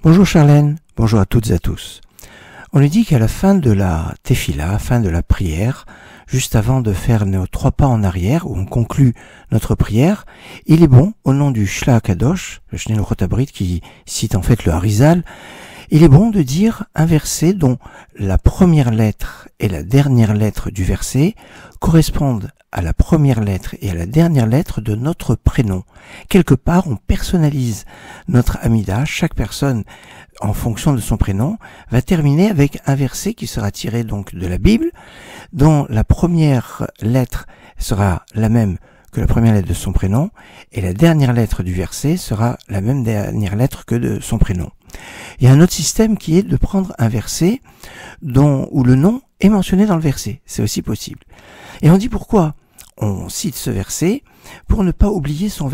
Bonjour Charlène, bonjour à toutes et à tous. On nous dit qu'à la fin de la tefila, fin de la prière, juste avant de faire nos 3 pas en arrière, où on conclut notre prière, il est bon, au nom du Shla Kadosh, le Shnei Luchot Abrit qui cite en fait le Harizal, il est bon de dire un verset dont la première lettre et la dernière lettre du verset correspondent à la première lettre et à la dernière lettre de notre prénom. Quelque part, on personnalise notre Amida. Chaque personne, en fonction de son prénom, va terminer avec un verset qui sera tiré donc de la Bible, dont la première lettre sera la même que la première lettre de son prénom, et la dernière lettre du verset sera la même dernière lettre que de son prénom. Il y a un autre système qui est de prendre un verset où le nom est mentionné dans le verset. C'est aussi possible. Et on dit pourquoi on cite ce verset pour ne pas oublier son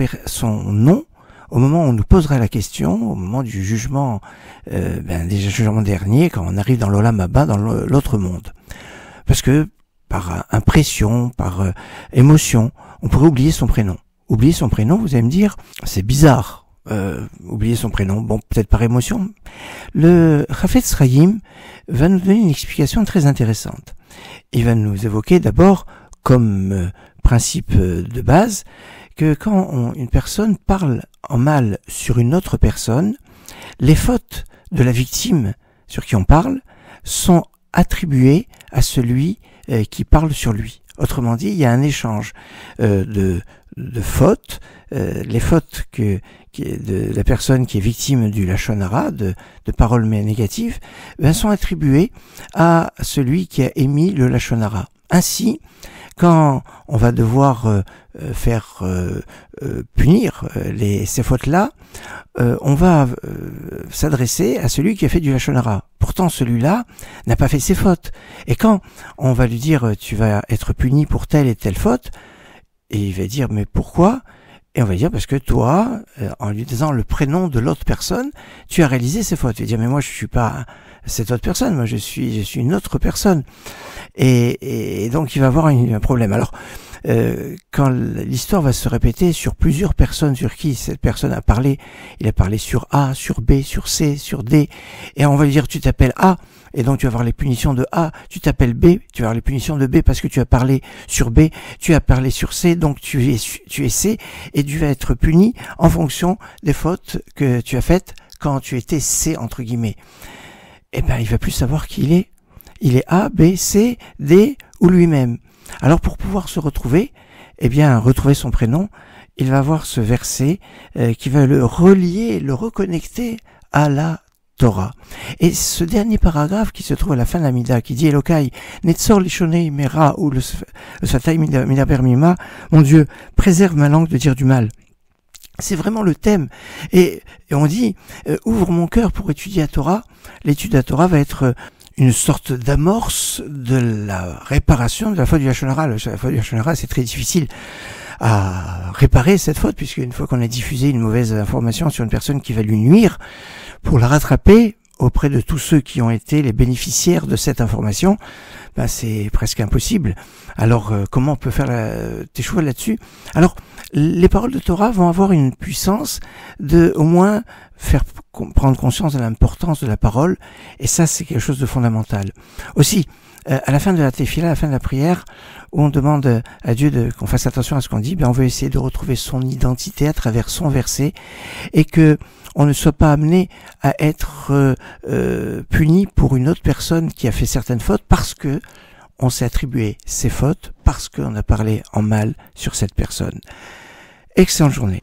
nom au moment où on nous posera la question, au moment du jugement, des jugements derniers, quand on arrive dans l'Olam Haba, dans l'autre monde. Parce que par impression, par émotion, on pourrait oublier son prénom. Oublier son prénom, vous allez me dire, c'est bizarre. Oublier son prénom, bon, peut-être par émotion. Le Chafetz Chaim va nous donner une explication très intéressante. Il va nous évoquer d'abord, comme principe de base, que quand une personne parle en mal sur une autre personne, les fautes de la victime sur qui on parle sont attribuées à celui qui parle sur lui. Autrement dit, il y a un échange de fautes, les fautes de la personne qui est victime du Lachon Hara, de paroles négatives, sont attribuées à celui qui a émis le Lachon Hara. Ainsi, quand on va devoir faire punir ces fautes-là, on va s'adresser à celui qui a fait du Lachon Hara. Pourtant, celui-là n'a pas fait ses fautes. Et quand on va lui dire « tu vas être puni pour telle et telle faute », et il va dire « mais pourquoi ?» Et on va dire parce que toi, en lui disant le prénom de l'autre personne, tu as réalisé ces fautes. Il va dire mais moi je suis pas cette autre personne, moi je suis une autre personne. Et donc il va avoir un problème. Alors quand l'histoire va se répéter sur plusieurs personnes sur qui cette personne a parlé, il a parlé sur A, sur B, sur C, sur D, et on va lui dire tu t'appelles A, et donc tu vas avoir les punitions de A, tu t'appelles B, tu vas avoir les punitions de B parce que tu as parlé sur B, tu as parlé sur C, donc tu es C, et tu vas être puni en fonction des fautes que tu as faites quand tu étais C entre guillemets. Eh ben il va plus savoir qui il est. Il est A, B, C, D ou lui-même. Alors pour pouvoir se retrouver, retrouver son prénom, il va avoir ce verset qui va le relier, le reconnecter à la Torah. Et ce dernier paragraphe qui se trouve à la fin de l'Amida, qui dit Elokai, Netzor lishonei mera ou le sfatay midaber mima, mon Dieu, préserve ma langue de dire du mal. C'est vraiment le thème. Et on dit, ouvre mon cœur pour étudier la Torah. L'étude de la Torah va être une sorte d'amorce de la réparation de la faute du Lachon Hara. La faute du Lachon Hara, c'est très difficile à réparer cette faute, puisque une fois qu'on a diffusé une mauvaise information sur une personne qui va lui nuire, pour la rattraper auprès de tous ceux qui ont été les bénéficiaires de cette information, c'est presque impossible. Alors, comment on peut faire tes choix là-dessus? Alors, les paroles de Torah vont avoir une puissance de, au moins, faire prendre conscience de l'importance de la parole, et ça, c'est quelque chose de fondamental. Aussi, à la fin de la tefila, à la fin de la prière, où on demande à Dieu qu'on fasse attention à ce qu'on dit, on veut essayer de retrouver son identité à travers son verset, et que on ne soit pas amené à être puni pour une autre personne qui a fait certaines fautes parce que on s'est attribué ces fautes, parce qu'on a parlé en mal sur cette personne. Excellente journée.